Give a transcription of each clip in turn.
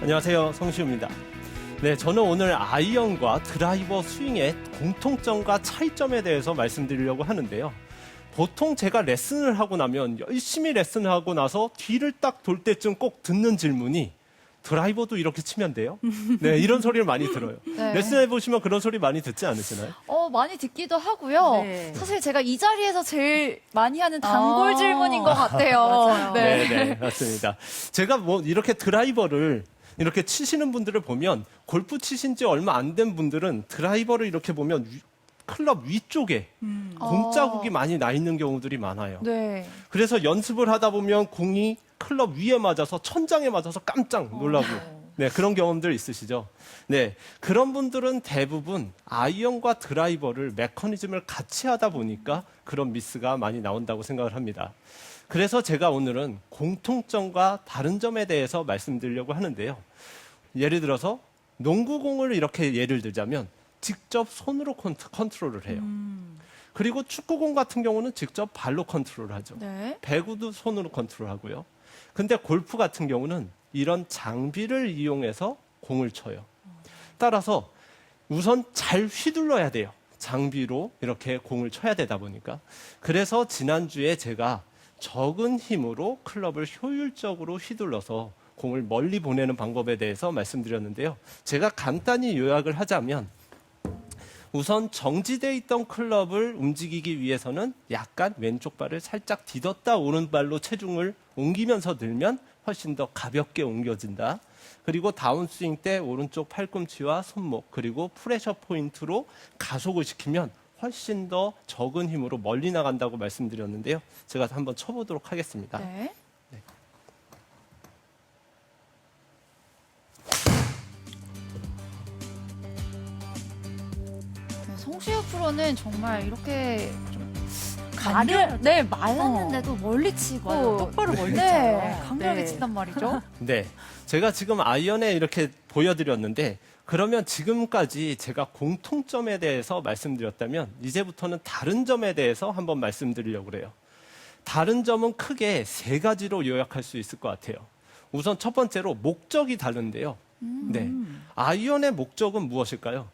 안녕하세요, 성시우입니다. 네, 저는 오늘 아이언과 드라이버 스윙의 공통점과 차이점에 대해서 말씀드리려고 하는데요. 보통 제가 레슨을 하고 나면 열심히 레슨을 하고 나서 뒤를 딱 돌 때쯤 꼭 듣는 질문이 드라이버도 이렇게 치면 돼요? 네, 이런 소리를 많이 들어요. 네. 레슨해 보시면 그런 소리 많이 듣지 않으시나요? 많이 듣기도 하고요. 네. 사실 제가 이 자리에서 제일 많이 하는 단골 아. 질문인 것 같아요. 맞아요. 네. 네, 맞습니다. 제가 뭐 이렇게 드라이버를 이렇게 치시는 분들을 보면 골프 치신 지 얼마 안 된 분들은 드라이버를 이렇게 보면 클럽 위쪽에 공자국이 많이 나 있는 경우들이 많아요. 네. 그래서 연습을 하다 보면 공이 클럽 위에 맞아서 천장에 맞아서 깜짝 놀라고 네, 그런 경험들 있으시죠? 네, 그런 분들은 대부분 아이언과 드라이버를 메커니즘을 같이 하다 보니까 그런 미스가 많이 나온다고 생각을 합니다. 그래서 제가 오늘은 공통점과 다른 점에 대해서 말씀드리려고 하는데요. 예를 들어서 농구공을 이렇게 예를 들자면 직접 손으로 컨트롤을 해요. 그리고 축구공 같은 경우는 직접 발로 컨트롤을 하죠. 네. 배구도 손으로 컨트롤하고요. 근데 골프 같은 경우는 이런 장비를 이용해서 공을 쳐요. 따라서 우선 잘 휘둘러야 돼요. 장비로 이렇게 공을 쳐야 되다 보니까. 그래서 지난주에 제가 적은 힘으로 클럽을 효율적으로 휘둘러서 공을 멀리 보내는 방법에 대해서 말씀드렸는데요. 제가 간단히 요약을 하자면 우선 정지되어 있던 클럽을 움직이기 위해서는 약간 왼쪽 발을 살짝 디뎠다 오른발로 체중을 옮기면서 들면 훨씬 더 가볍게 옮겨진다. 그리고 다운스윙 때 오른쪽 팔꿈치와 손목 그리고 프레셔 포인트로 가속을 시키면 훨씬 더 적은 힘으로 멀리 나간다고 말씀드렸는데요. 제가 한번 쳐보도록 하겠습니다. 네. 성시혁 프로는 정말 이렇게 좀 간결하죠. 말랐는데도 멀리 치고 맞아요. 똑바로 멀리 네, 쳐요. 강렬하게 네. 친단 말이죠. 네. 제가 지금 아이언에 이렇게 보여드렸는데 그러면 지금까지 제가 공통점에 대해서 말씀드렸다면 이제부터는 다른 점에 대해서 한번 말씀드리려고 그래요. 다른 점은 크게 세 가지로 요약할 수 있을 것 같아요. 우선 첫 번째로 목적이 다른데요. 네. 아이언의 목적은 무엇일까요?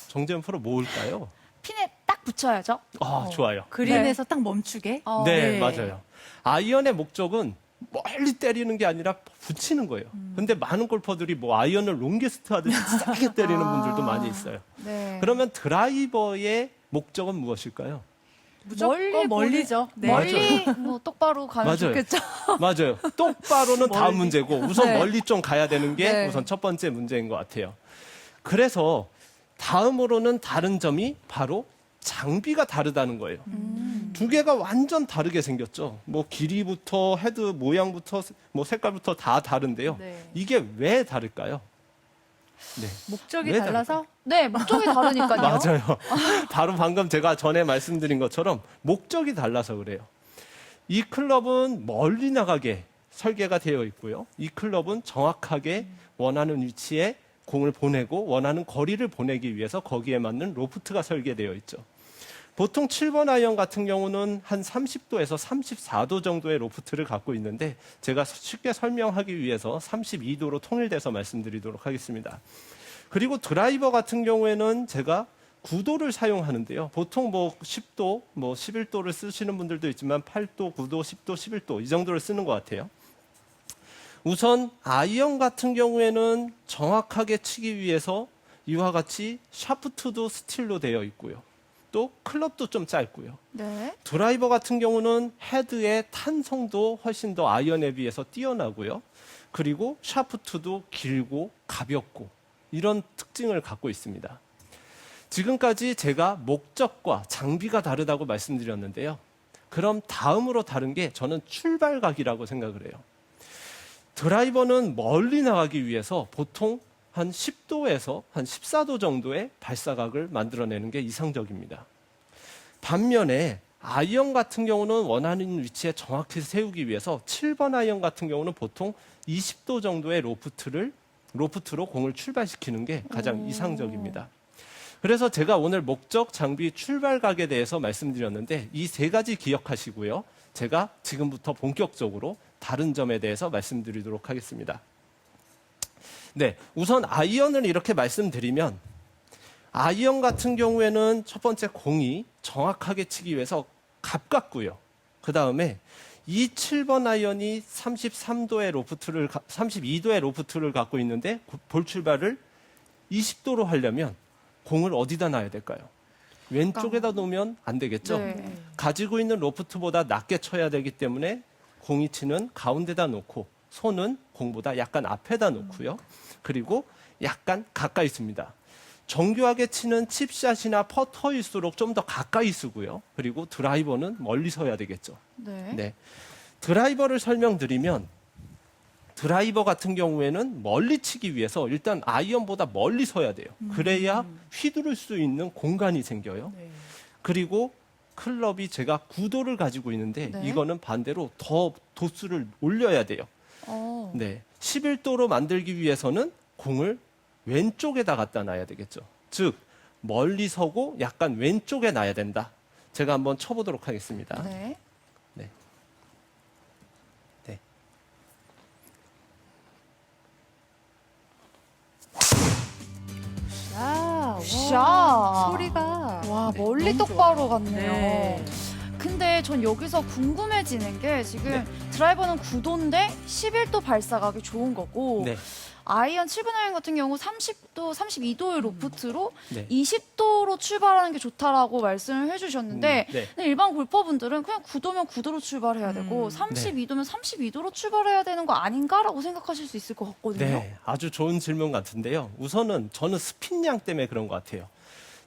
정재현 프로 뭘까요? 핀에 딱 붙여야죠. 좋아요. 그린에서 딱 멈추게. 네, 맞아요. 아이언의 목적은 멀리 때리는 게 아니라 붙이는 거예요. 근데 많은 골퍼들이 뭐 아이언을 롱게스트 하듯이 세게 때리는 분들도 많이 있어요. 네. 그러면 드라이버의 목적은 무엇일까요? 무조건 멀리죠. 네. 멀리 뭐 똑바로 가면 맞아요. 좋겠죠. 맞아요. 똑바로는 다음 문제고 우선 네. 멀리 좀 가야 되는 게 네. 우선 첫 번째 문제인 것 같아요. 그래서 다음으로는 다른 점이 바로 장비가 다르다는 거예요. 두 개가 완전 다르게 생겼죠. 뭐 길이부터 헤드 모양부터 뭐 색깔부터 다 다른데요. 네. 이게 왜 다를까요? 네. 목적이 왜 달라서 네, 목적이 다르니까요. 맞아요. 바로 방금 제가 전에 말씀드린 것처럼 목적이 달라서 그래요. 이 클럽은 멀리 나가게 설계가 되어 있고요. 이 클럽은 정확하게 원하는 위치에 공을 보내고 원하는 거리를 보내기 위해서 거기에 맞는 로프트가 설계되어 있죠. 보통 7번 아이언 같은 경우는 한 30도에서 34도 정도의 로프트를 갖고 있는데 제가 쉽게 설명하기 위해서 32도로 통일돼서 말씀드리도록 하겠습니다. 그리고 드라이버 같은 경우에는 제가 9도를 사용하는데요. 보통 뭐 10도, 뭐 11도를 쓰시는 분들도 있지만 8도, 9도, 10도, 11도 이 정도를 쓰는 것 같아요. 우선 아이언 같은 경우에는 정확하게 치기 위해서 이와 같이 샤프트도 스틸로 되어 있고요. 또 클럽도 좀 짧고요. 네. 드라이버 같은 경우는 헤드의 탄성도 훨씬 더 아이언에 비해서 뛰어나고요. 그리고 샤프트도 길고 가볍고 이런 특징을 갖고 있습니다. 지금까지 제가 목적과 장비가 다르다고 말씀드렸는데요. 그럼 다음으로 다른 게 저는 출발각이라고 생각을 해요. 드라이버는 멀리 나가기 위해서 보통 한 10도에서 한 14도 정도의 발사각을 만들어내는 게 이상적입니다. 반면에 아이언 같은 경우는 원하는 위치에 정확히 세우기 위해서 7번 아이언 같은 경우는 보통 20도 정도의 로프트로 공을 출발시키는 게 가장 이상적입니다. 그래서 제가 오늘 목적, 장비, 출발각에 대해서 말씀드렸는데 이 세 가지 기억하시고요. 제가 지금부터 본격적으로 다른 점에 대해서 말씀드리도록 하겠습니다. 네, 우선 아이언을 이렇게 말씀드리면 아이언 같은 경우에는 첫 번째 공이 정확하게 치기 위해서 가깝고요. 그 다음에 이 7번 아이언이 32도의 로프트를 갖고 있는데 볼 출발을 20도로 하려면 공을 어디다 놔야 될까요? 왼쪽에다 놓으면 안 되겠죠? 네. 가지고 있는 로프트보다 낮게 쳐야 되기 때문에 공이 치는 가운데다 놓고 손은 공보다 약간 앞에다 놓고요. 그리고 약간 가까이 씁니다. 정교하게 치는 칩샷이나 퍼터일수록 좀 더 가까이 쓰고요. 그리고 드라이버는 멀리 서야 되겠죠. 네. 네. 드라이버를 설명드리면 드라이버 같은 경우에는 멀리 치기 위해서 일단 아이언보다 멀리 서야 돼요. 그래야 휘두를 수 있는 공간이 생겨요. 네. 그리고 클럽이 제가 9도를 가지고 있는데 네. 이거는 반대로 더 도수를 올려야 돼요. 어. 네. 11도로 만들기 위해서는 공을 왼쪽에다 갖다 놔야 되겠죠. 즉 멀리 서고 약간 왼쪽에 놔야 된다. 제가 한번 쳐보도록 하겠습니다. 네. 네. 네. 야, 샤. 와, 소리가. 와, 멀리 너무 똑바로 좋아. 갔네요. 네. 근데 전 여기서 궁금해지는 게 지금 네. 드라이버는 9도인데 11도 발사각이 좋은 거고 네. 아이언 7분 아이언 같은 경우 30도, 32도의 로프트로 네. 20도로 출발하는 게 좋다라고 말씀을 해주셨는데 네. 근데 일반 골퍼분들은 그냥 9도면 9도로 출발해야 되고 32도면 32도로 출발해야 되는 거 아닌가라고 생각하실 수 있을 것 같거든요. 네, 아주 좋은 질문 같은데요. 우선은 저는 스핀량 때문에 그런 것 같아요.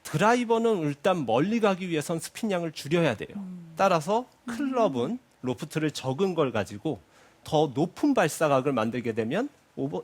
드라이버는 일단 멀리 가기 위해선 스핀량을 줄여야 돼요. 따라서 클럽은 로프트를 적은 걸 가지고 더 높은 발사각을 만들게 되면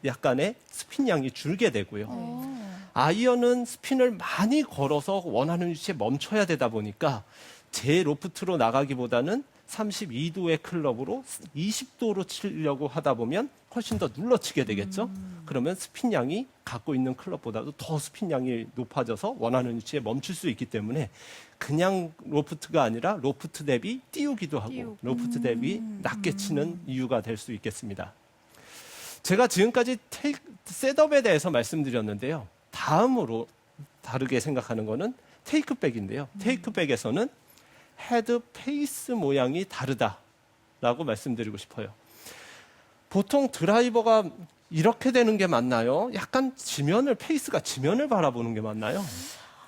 약간의 스핀량이 줄게 되고요. 아이언은 스핀을 많이 걸어서 원하는 위치에 멈춰야 되다 보니까 제 로프트로 나가기보다는 32도의 클럽으로 20도로 치려고 하다 보면 훨씬 더 눌러치게 되겠죠. 그러면 스핀량이 갖고 있는 클럽보다도 더 스핀량이 높아져서 원하는 위치에 멈출 수 있기 때문에 그냥 로프트가 아니라 로프트 대비 띄우기도 하고 로프트 대비 낮게 치는 이유가 될 수 있겠습니다. 제가 지금까지 셋업에 대해서 말씀드렸는데요. 다음으로 다르게 생각하는 거는 테이크백인데요. 테이크백에서는 헤드 페이스 모양이 다르다라고 말씀드리고 싶어요. 보통 드라이버가 이렇게 되는 게 맞나요? 약간 페이스가 지면을 바라보는 게 맞나요?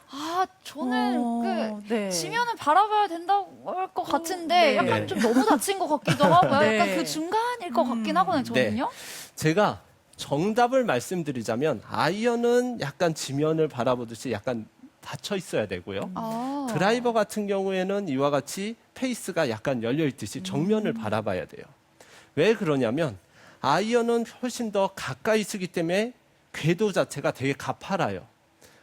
아, 저는 네. 지면은 바라봐야 된다고 할 것 같은데 네. 약간 네. 좀 너무 다친 것 같기도 하고요. 네. 약간 그 중간일 것 같긴 하거든요, 저는요. 제가 정답을 말씀드리자면 아이언은 약간 지면을 바라보듯이 약간 닫혀 있어야 되고요. 아. 드라이버 같은 경우에는 이와 같이 페이스가 약간 열려 있듯이 정면을 바라봐야 돼요. 왜 그러냐면 아이언은 훨씬 더 가까이 쓰기 때문에 궤도 자체가 되게 가팔아요.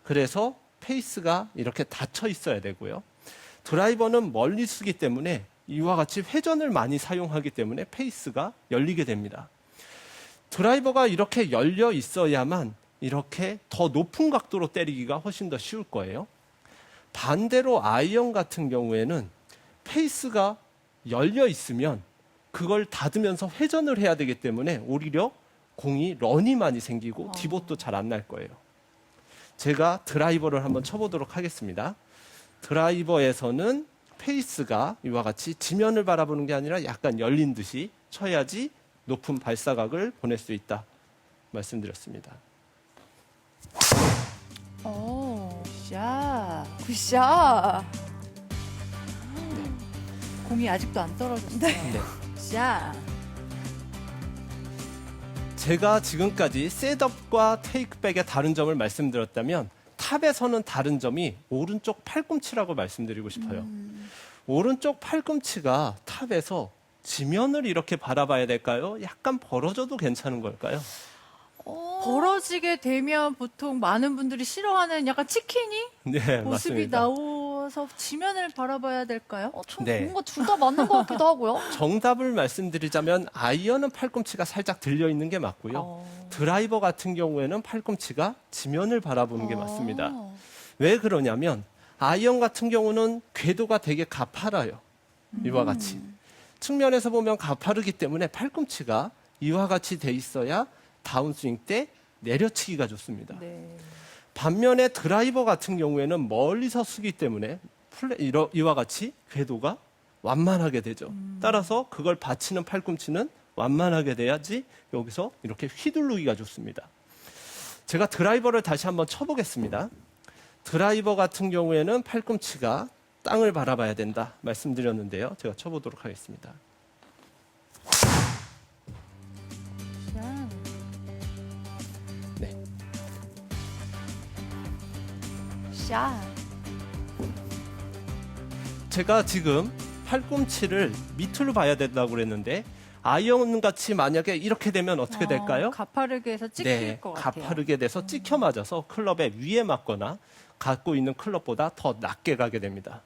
그래서 페이스가 이렇게 닫혀 있어야 되고요. 드라이버는 멀리 쓰기 때문에 이와 같이 회전을 많이 사용하기 때문에 페이스가 열리게 됩니다. 드라이버가 이렇게 열려 있어야만 이렇게 더 높은 각도로 때리기가 훨씬 더 쉬울 거예요. 반대로 아이언 같은 경우에는 페이스가 열려 있으면 그걸 닫으면서 회전을 해야 되기 때문에 오히려 공이 런이 많이 생기고 디봇도 잘 안 날 거예요. 제가 드라이버를 한번 쳐보도록 하겠습니다. 드라이버에서는 페이스가 이와 같이 지면을 바라보는 게 아니라 약간 열린 듯이 쳐야지 높은 발사각을 보낼 수 있다 말씀드렸습니다. 오. 샤. 굿샷. 공이 아직도 안 떨어졌어요. 네. 샤. 제가 지금까지 셋업과 테이크백의 다른 점을 말씀드렸다면 탑에서는 다른 점이 오른쪽 팔꿈치라고 말씀드리고 싶어요. 오른쪽 팔꿈치가 탑에서 지면을 이렇게 바라봐야 될까요? 약간 벌어져도 괜찮은 걸까요? 벌어지게 되면 보통 많은 분들이 싫어하는 약간 치킨이 네, 모습이 맞습니다. 나와서 지면을 바라봐야 될까요? 전 네. 뭔가 둘 다 맞는 것 같기도 하고요. 정답을 말씀드리자면 아이언은 팔꿈치가 살짝 들려 있는 게 맞고요. 드라이버 같은 경우에는 팔꿈치가 지면을 바라보는 게 맞습니다. 왜 그러냐면 아이언 같은 경우는 궤도가 되게 가팔아요. 이와 같이. 측면에서 보면 가파르기 때문에 팔꿈치가 이와 같이 돼 있어야 다운스윙 때 내려치기가 좋습니다. 네. 반면에 드라이버 같은 경우에는 멀리서 쓰기 때문에 이와 같이 궤도가 완만하게 되죠. 따라서 그걸 받치는 팔꿈치는 완만하게 돼야지 여기서 이렇게 휘두르기가 좋습니다. 제가 드라이버를 다시 한번 쳐보겠습니다. 드라이버 같은 경우에는 팔꿈치가 땅을 바라봐야 된다 말씀드렸는데요. 제가 쳐보도록 하겠습니다. 자, 네. 샷. 제가 지금 팔꿈치를 밑으로 봐야 된다고 그랬는데 아이언 같이 만약에 이렇게 되면 어떻게 될까요? 가파르게 해서 찍힐 네, 것 같아요. 가파르게 돼서 찍혀 맞아서 클럽의 위에 맞거나 갖고 있는 클럽보다 더 낮게 가게 됩니다.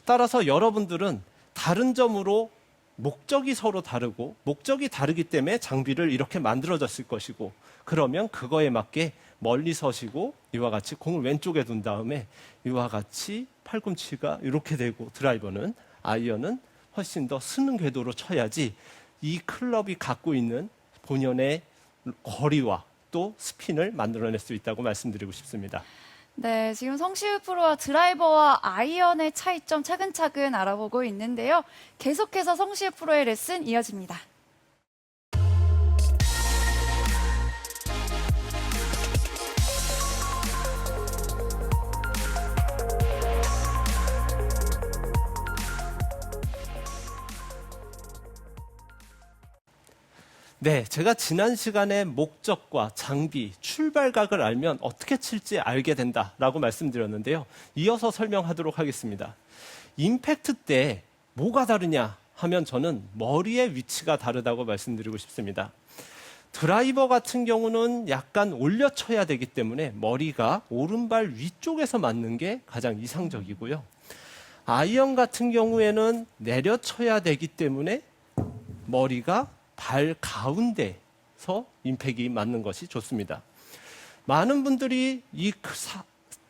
따라서 여러분들은 다른 점으로 목적이 서로 다르고 목적이 다르기 때문에 장비를 이렇게 만들어졌을 것이고 그러면 그거에 맞게 멀리 서시고 이와 같이 공을 왼쪽에 둔 다음에 이와 같이 팔꿈치가 이렇게 되고 드라이버는 아이언은 훨씬 더 쓰는 궤도로 쳐야지 이 클럽이 갖고 있는 본연의 거리와 또 스핀을 만들어낼 수 있다고 말씀드리고 싶습니다. 네, 지금 성시우 프로와 드라이버와 아이언의 차이점 차근차근 알아보고 있는데요. 계속해서 성시우 프로의 레슨 이어집니다. 네, 제가 지난 시간에 목적과 장비, 출발각을 알면 어떻게 칠지 알게 된다라고 말씀드렸는데요. 이어서 설명하도록 하겠습니다. 임팩트 때 뭐가 다르냐 하면 저는 머리의 위치가 다르다고 말씀드리고 싶습니다. 드라이버 같은 경우는 약간 올려 쳐야 되기 때문에 머리가 오른발 위쪽에서 맞는 게 가장 이상적이고요. 아이언 같은 경우에는 내려 쳐야 되기 때문에 머리가 발 가운데서 임팩이 맞는 것이 좋습니다. 많은 분들이 이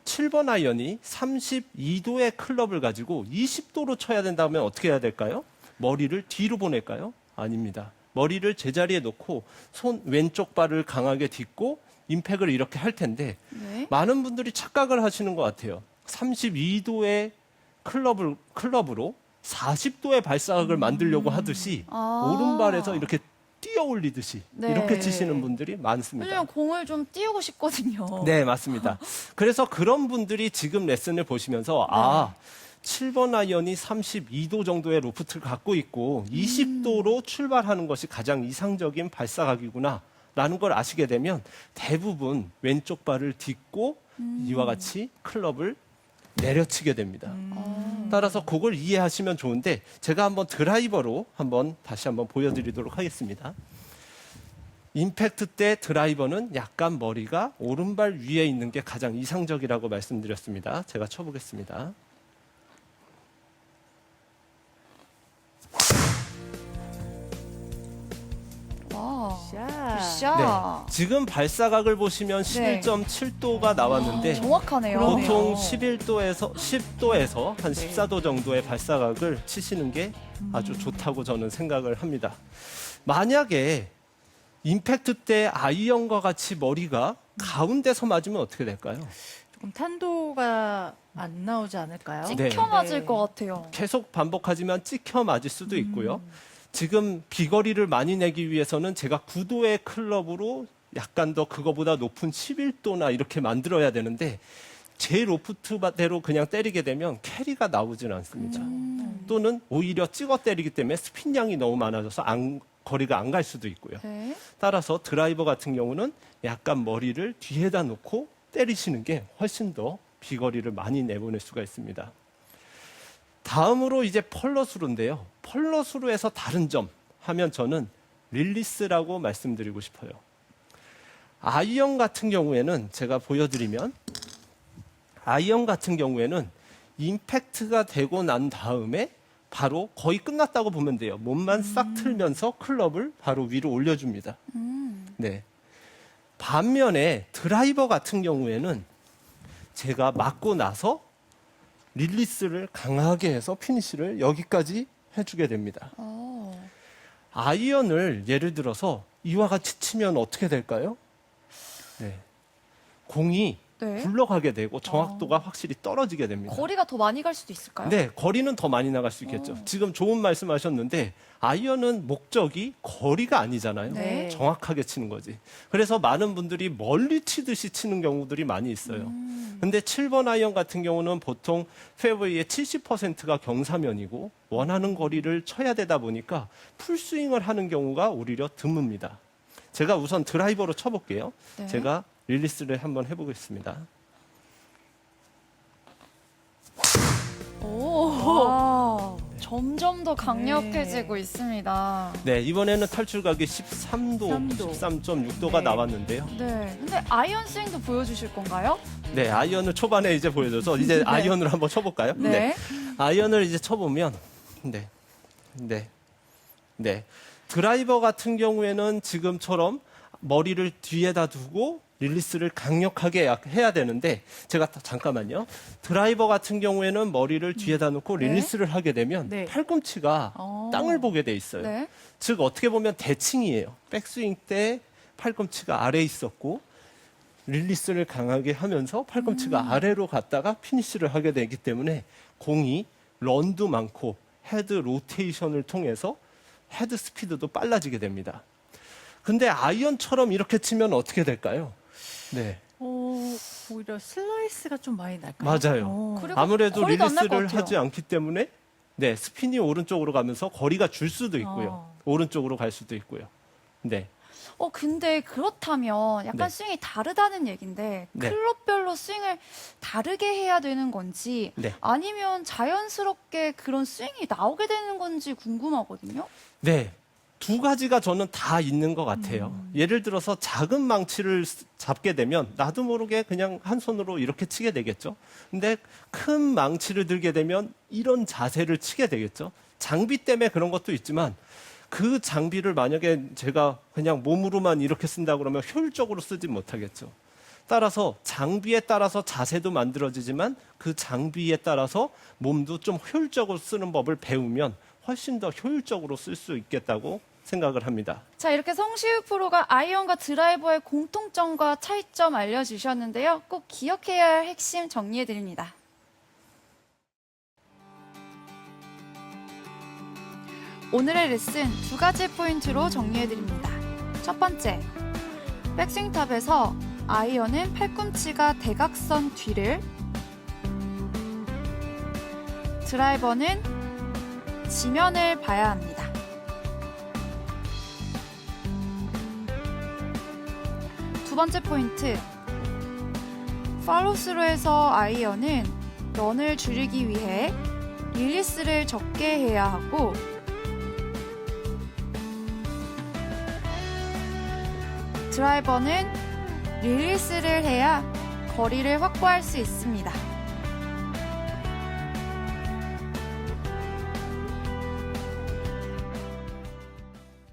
7번 아이언이 32도의 클럽을 가지고 20도로 쳐야 된다면 어떻게 해야 될까요? 머리를 뒤로 보낼까요? 아닙니다. 머리를 제자리에 놓고 손 왼쪽 발을 강하게 딛고 임팩을 이렇게 할 텐데 네. 많은 분들이 착각을 하시는 것 같아요. 32도의 클럽으로 40도의 발사각을 만들려고 하듯이 아. 오른발에서 이렇게 뛰어 올리듯이 네. 이렇게 치시는 분들이 많습니다. 왜냐면 공을 좀 띄우고 싶거든요. 네, 맞습니다. 그래서 그런 분들이 지금 레슨을 보시면서 아, 7번 아이언이 32도 정도의 로프트를 갖고 있고 20도로 출발하는 것이 가장 이상적인 발사각이구나 라는 걸 아시게 되면 대부분 왼쪽 발을 딛고 이와 같이 클럽을 내려치게 됩니다. 따라서 그걸 이해하시면 좋은데 제가 한번 드라이버로 다시 한번 보여드리도록 하겠습니다. 임팩트 때 드라이버는 약간 머리가 오른발 위에 있는 게 가장 이상적이라고 말씀드렸습니다. 제가 쳐보겠습니다. 와. 자, 샷. 네, 지금 발사각을 보시면 11.7도가 나왔는데 정확하네요. 보통 11도에서 10도에서 한 14도 정도의 발사각을 치시는 게 아주 좋다고 저는 생각을 합니다. 만약에 임팩트 때 아이언과 같이 머리가 가운데서 맞으면 어떻게 될까요? 조금 탄도가 안 나오지 않을까요? 네. 찍혀 맞을 네. 것 같아요. 계속 반복하지만 찍혀 맞을 수도 있고요. 지금 비거리를 많이 내기 위해서는 제가 9도의 클럽으로 약간 더 그거보다 높은 11도나 이렇게 만들어야 되는데 제 로프트대로 그냥 때리게 되면 캐리가 나오지는 않습니다. 또는 오히려 찍어 때리기 때문에 스핀량이 너무 많아져서 거리가 안 갈 수도 있고요. 네. 따라서 드라이버 같은 경우는 약간 머리를 뒤에다 놓고 때리시는 게 훨씬 더 비거리를 많이 내보낼 수가 있습니다. 다음으로 이제 펄러스루인데요. 펄러스루에서 다른 점 하면 저는 릴리스라고 말씀드리고 싶어요. 아이언 같은 경우에는 제가 보여드리면 아이언 같은 경우에는 임팩트가 되고 난 다음에 바로 거의 끝났다고 보면 돼요. 몸만 싹 틀면서 클럽을 바로 위로 올려줍니다. 네. 반면에 드라이버 같은 경우에는 제가 맞고 나서 릴리스를 강하게 해서 피니시를 여기까지 해주게 됩니다. 아이언을 예를 들어서 이와 같이 치면 어떻게 될까요? 네. 공이 네. 굴러가게 되고 정확도가 확실히 떨어지게 됩니다. 거리가 더 많이 갈 수도 있을까요? 네, 거리는 더 많이 나갈 수 있겠죠. 지금 좋은 말씀하셨는데 아이언은 목적이 거리가 아니잖아요. 네. 정확하게 치는 거지. 그래서 많은 분들이 멀리 치듯이 치는 경우들이 많이 있어요. 근데 7번 아이언 같은 경우는 보통 페어웨이의 70%가 경사면이고 원하는 거리를 쳐야 되다 보니까 풀스윙을 하는 경우가 오히려 드뭅니다. 제가 우선 드라이버로 쳐볼게요. 네. 제가 릴리스를 한번 해보겠습니다. 와, 점점 더 강력해지고 있습니다. 네, 이번에는 탈출각이 13.6도가 네. 나왔는데요. 네. 근데 아이언 스윙도 보여주실 건가요? 네, 아이언을 초반에 이제 보여줘서 이제 아이언을 한번 쳐볼까요? 네. 아이언을 이제 쳐보면, 드라이버 같은 경우에는 지금처럼 머리를 뒤에다 두고 릴리스를 강력하게 해야 되는데, 제가 잠깐만요. 드라이버 같은 경우에는 머리를 뒤에다 놓고 네. 릴리스를 하게 되면 네. 팔꿈치가 땅을 보게 돼 있어요. 네. 즉 어떻게 보면 대칭이에요. 백스윙 때 팔꿈치가 아래에 있었고 릴리스를 강하게 하면서 팔꿈치가 아래로 갔다가 피니시를 하게 되기 때문에 공이 런도 많고 헤드 로테이션을 통해서 헤드 스피드도 빨라지게 됩니다. 근데 아이언처럼 이렇게 치면 어떻게 될까요? 네, 오히려 슬라이스가 좀 많이 날까요? 맞아요. 그리고 아무래도 거리도 안날것 릴리스를 같아요. 하지 않기 때문에 네, 스핀이 오른쪽으로 가면서 거리가 줄 수도 있고요. 오른쪽으로 갈 수도 있고요. 네. 근데 그렇다면 약간 네. 스윙이 다르다는 얘긴데 네. 클럽별로 스윙을 다르게 해야 되는 건지 네. 아니면 자연스럽게 그런 스윙이 나오게 되는 건지 궁금하거든요. 네. 두 가지가 저는 다 있는 것 같아요. 예를 들어서 작은 망치를 잡게 되면 나도 모르게 그냥 한 손으로 이렇게 치게 되겠죠. 근데 큰 망치를 들게 되면 이런 자세를 치게 되겠죠. 장비 때문에 그런 것도 있지만 그 장비를 만약에 제가 그냥 몸으로만 이렇게 쓴다 그러면 효율적으로 쓰지 못하겠죠. 따라서 장비에 따라서 자세도 만들어지지만 그 장비에 따라서 몸도 좀 효율적으로 쓰는 법을 배우면 훨씬 더 효율적으로 쓸 수 있겠다고 생각을 합니다. 자, 이렇게 성시우 프로가 아이언과 드라이버의 공통점과 차이점 알려주셨는데요. 꼭 기억해야 할 핵심 정리해드립니다. 오늘의 레슨 두 가지 포인트로 정리해드립니다. 첫 번째, 백스윙 탑에서 아이언은 팔꿈치가 대각선 뒤를, 드라이버는 지면을 봐야 합니다. 두 번째 포인트, 팔로스루에서 아이언은 런을 줄이기 위해 릴리스를 적게 해야 하고 드라이버는 릴리스를 해야 거리를 확보할 수 있습니다.